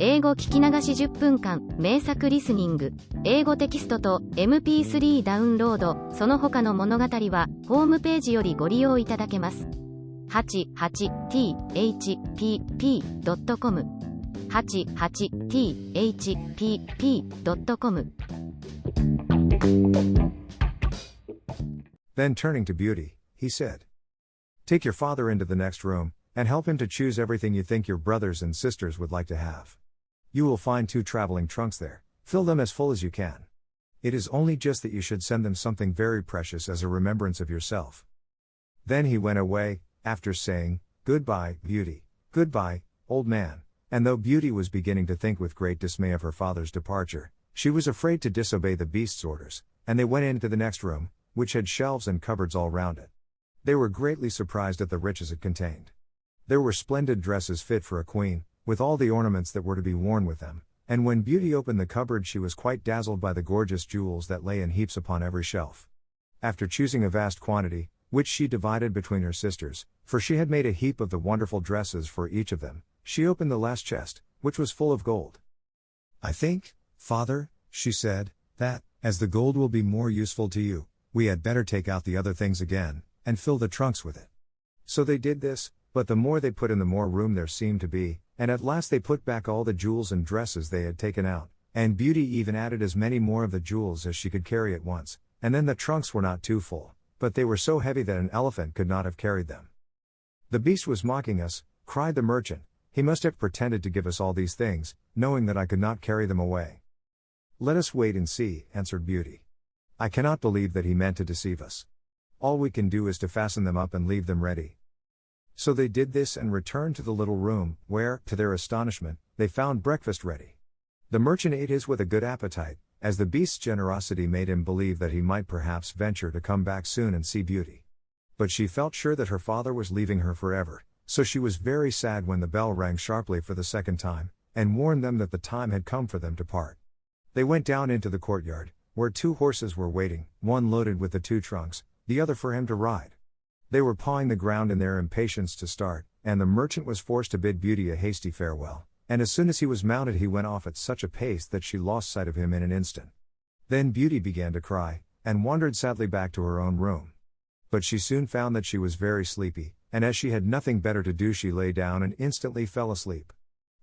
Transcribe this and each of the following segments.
英語聞き流し10分間、名作リスニング、英語テキストと MP3 ダウンロード、その他の物語は、ホームページよりご利用いただけます。88thpp.com 88thpp.com Then turning to Beauty, he said, "Take your father into the next room, and help him to choose everything you think your brothers and sisters would like to have. You will find 2 traveling trunks there, fill them as full as you can. It is only just that you should send them something very precious as a remembrance of yourself." Then he went away, after saying, "Goodbye, Beauty, goodbye, old man," and though Beauty was beginning to think with great dismay of her father's departure, she was afraid to disobey the beast's orders, and they went into the next room, which had shelves and cupboards all round it. They were greatly surprised at the riches it contained. There were splendid dresses fit for a queen, with all the ornaments that were to be worn with them, and when Beauty opened the cupboard she was quite dazzled by the gorgeous jewels that lay in heaps upon every shelf. After choosing a vast quantity, which she divided between her sisters, for she had made a heap of the wonderful dresses for each of them, she opened the last chest, which was full of gold. "I think, father," she said, "that, as the gold will be more useful to you, we had better take out the other things again, and fill the trunks with it." So they did this, but the more they put in the more room there seemed to be, and at last they put back all the jewels and dresses they had taken out, and Beauty even added as many more of the jewels as she could carry at once, and then the trunks were not too full, but they were so heavy that an elephant could not have carried them. "The beast was mocking us," cried the merchant. "He must have pretended to give us all these things, knowing that I could not carry them away." "Let us wait and see," answered Beauty. "I cannot believe that he meant to deceive us. All we can do is to fasten them up and leave them ready." So they did this and returned to the little room, where, to their astonishment, they found breakfast ready. The merchant ate his with a good appetite, as the beast's generosity made him believe that he might perhaps venture to come back soon and see Beauty. But she felt sure that her father was leaving her forever, so she was very sad when the bell rang sharply for the second time, and warned them that the time had come for them to part. They went down into the courtyard, where 2 horses were waiting, one loaded with the 2 trunks, the other for him to ride. They were pawing the ground in their impatience to start, and the merchant was forced to bid Beauty a hasty farewell, and as soon as he was mounted he went off at such a pace that she lost sight of him in an instant. Then Beauty began to cry, and wandered sadly back to her own room. But she soon found that she was very sleepy, and as she had nothing better to do she lay down and instantly fell asleep.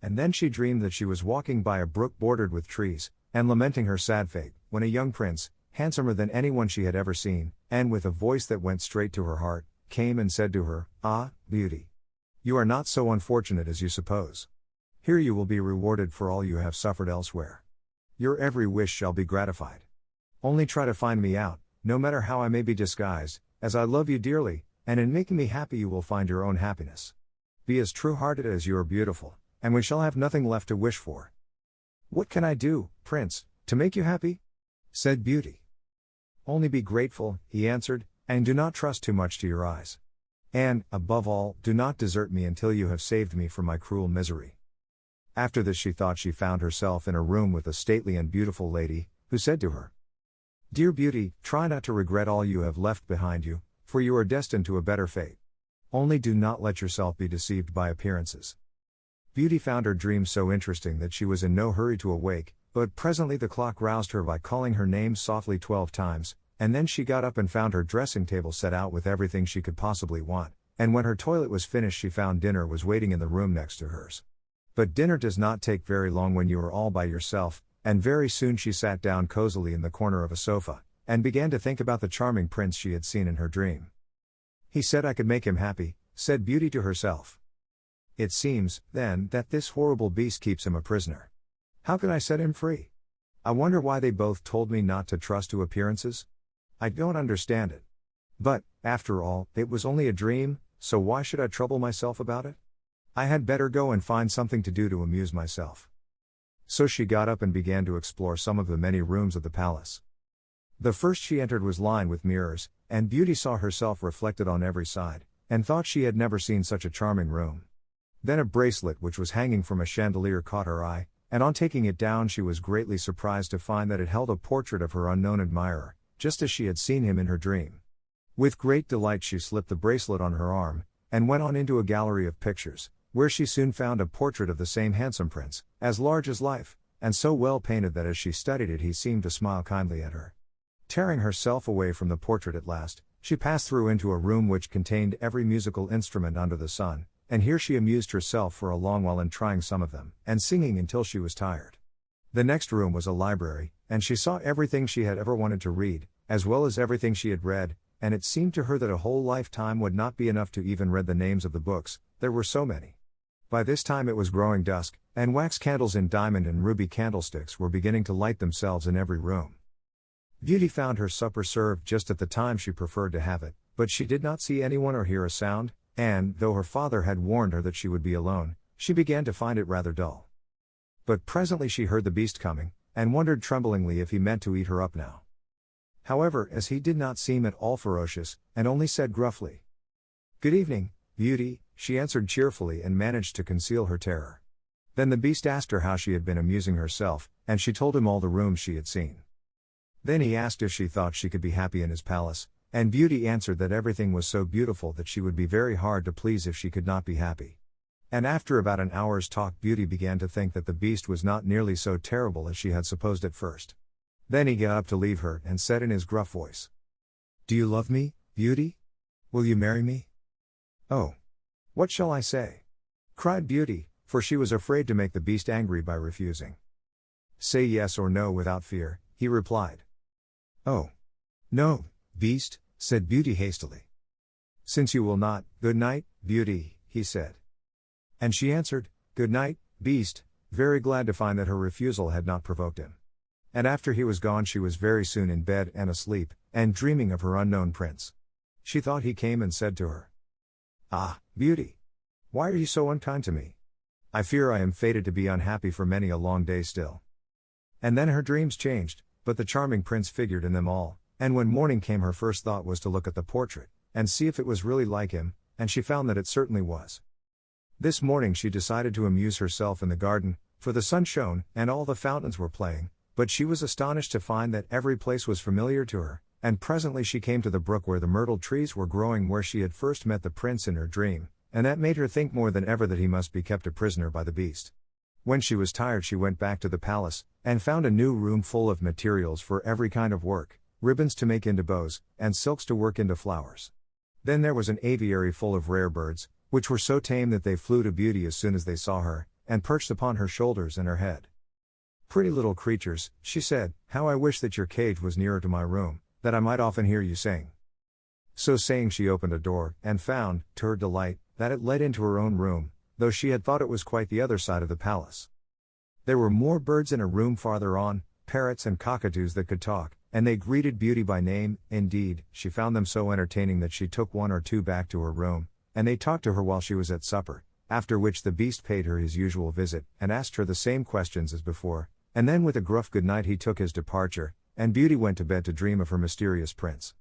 And then she dreamed that she was walking by a brook bordered with trees, and lamenting her sad fate, when a young prince, handsomer than anyone she had ever seen, and with a voice that went straight to her heart, came and said to her, "Ah, Beauty! You are not so unfortunate as you suppose. Here you will be rewarded for all you have suffered elsewhere. Your every wish shall be gratified. Only try to find me out, no matter how I may be disguised, as I love you dearly, and in making me happy you will find your own happiness. Be as true-hearted as you are beautiful, and we shall have nothing left to wish for." "What can I do, Prince, to make you happy?" said Beauty. "Only be grateful," he answered, "and do not trust too much to your eyes. And, above all, do not desert me until you have saved me from my cruel misery." After this she thought she found herself in a room with a stately and beautiful lady, who said to her, "Dear Beauty, try not to regret all you have left behind you, for you are destined to a better fate. Only do not let yourself be deceived by appearances." Beauty found her dream so interesting that she was in no hurry to awake, but presently the clock roused her by calling her name softly 12 times, and then she got up and found her dressing table set out with everything she could possibly want, and when her toilet was finished she found dinner was waiting in the room next to hers. But dinner does not take very long when you are all by yourself, and very soon she sat down cozily in the corner of a sofa, and began to think about the charming prince she had seen in her dream. "He said I could make him happy," said Beauty to herself. "It seems, then, that this horrible beast keeps him a prisoner. How can I set him free? I wonder why they both told me not to trust to appearances? I don't understand it. But, after all, it was only a dream, so why should I trouble myself about it? I had better go and find something to do to amuse myself." So she got up and began to explore some of the many rooms of the palace. The first she entered was lined with mirrors, and Beauty saw herself reflected on every side, and thought she had never seen such a charming room. Then a bracelet which was hanging from a chandelier caught her eye, and on taking it down she was greatly surprised to find that it held a portrait of her unknown admirer, just as she had seen him in her dream. With great delight she slipped the bracelet on her arm, and went on into a gallery of pictures, where she soon found a portrait of the same handsome prince, as large as life, and so well painted that as she studied it he seemed to smile kindly at her. Tearing herself away from the portrait at last, she passed through into a room which contained every musical instrument under the sun, and here she amused herself for a long while in trying some of them, and singing until she was tired. The next room was a library, and she saw everything she had ever wanted to read, as well as everything she had read, and it seemed to her that a whole lifetime would not be enough to even read the names of the books, there were so many. By this time it was growing dusk, and wax candles in diamond and ruby candlesticks were beginning to light themselves in every room. Beauty found her supper served just at the time she preferred to have it, but she did not see anyone or hear a sound, and, though her father had warned her that she would be alone, she began to find it rather dull. But presently she heard the beast coming, and wondered tremblingly if he meant to eat her up now. However, as he did not seem at all ferocious, and only said gruffly, "Good evening, Beauty," she answered cheerfully and managed to conceal her terror. Then the beast asked her how she had been amusing herself, and she told him all the rooms she had seen. Then he asked if she thought she could be happy in his palace, and Beauty answered that everything was so beautiful that she would be very hard to please if she could not be happy. And after about an hour's talk Beauty began to think that the beast was not nearly so terrible as she had supposed at first. Then he got up to leave her and said in his gruff voice, "Do you love me, Beauty? Will you marry me?" "Oh! What shall I say?" cried Beauty, for she was afraid to make the beast angry by refusing. "Say yes or no without fear," he replied. "Oh! No, beast," said Beauty hastily. "Since you will not, good night, Beauty," he said. And she answered, "Good night, beast," very glad to find that her refusal had not provoked him. And after he was gone she was very soon in bed and asleep, and dreaming of her unknown prince. She thought he came and said to her, "Ah, Beauty! Why are you so unkind to me? I fear I am fated to be unhappy for many a long day still." And then her dreams changed, but the charming prince figured in them all, and when morning came her first thought was to look at the portrait, and see if it was really like him, and she found that it certainly was. This morning she decided to amuse herself in the garden, for the sun shone, and all the fountains were playing, but she was astonished to find that every place was familiar to her, and presently she came to the brook where the myrtle trees were growing where she had first met the prince in her dream, and that made her think more than ever that he must be kept a prisoner by the beast. When she was tired she went back to the palace, and found a new room full of materials for every kind of work, ribbons to make into bows, and silks to work into flowers. Then there was an aviary full of rare birds, which were so tame that they flew to Beauty as soon as they saw her, and perched upon her shoulders and her head. "Pretty little creatures," she said, "how I wish that your cage was nearer to my room, that I might often hear you sing." So saying she opened a door, and found, to her delight, that it led into her own room, though she had thought it was quite the other side of the palace. There were more birds in a room farther on, parrots and cockatoos that could talk, and they greeted Beauty by name. Indeed, she found them so entertaining that she took one or two back to her room, and they talked to her while she was at supper, after which the beast paid her his usual visit, and asked her the same questions as before, and then with a gruff good night he took his departure, and Beauty went to bed to dream of her mysterious prince.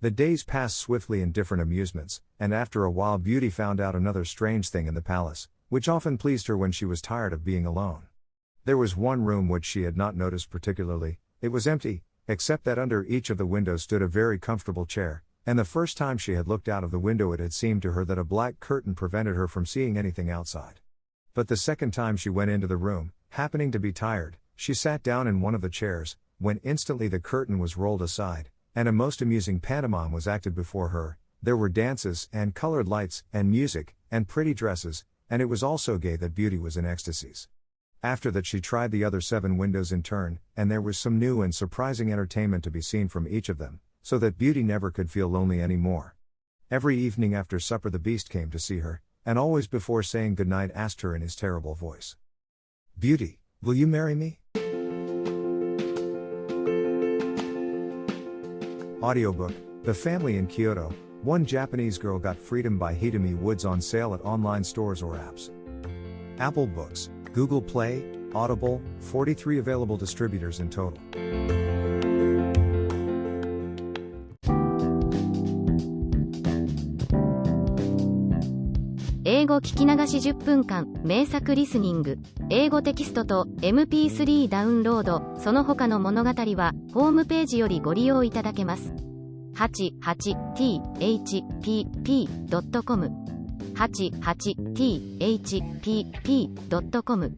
The days passed swiftly in different amusements, and after a while Beauty found out another strange thing in the palace, which often pleased her when she was tired of being alone. There was one room which she had not noticed particularly. It was empty, except that under each of the windows stood a very comfortable chair, and the first time she had looked out of the window it had seemed to her that a black curtain prevented her from seeing anything outside. But the second time she went into the room, happening to be tired, she sat down in one of the chairs, when instantly the curtain was rolled aside, and a most amusing pantomime was acted before her. There were dances, and colored lights, and music, and pretty dresses, and it was all so gay that Beauty was in ecstasies. After that she tried the other 7 windows in turn, and there was some new and surprising entertainment to be seen from each of them, so that Beauty never could feel lonely any more. Every evening after supper the beast came to see her, and always before saying good night asked her in his terrible voice, "Beauty, will you marry me?" Audiobook, The Family in Kyoto, One Japanese Girl Got Freedom by Hitomi Woods on sale at online stores or apps. Apple Books, Google Play, Audible, 43 available distributors in total. 英語聞き流し10分間、名作リスニング、英語テキストと MP3 ダウンロード、その他の物語は、ホームページよりご利用いただけます。88thpp.com 88thpp.com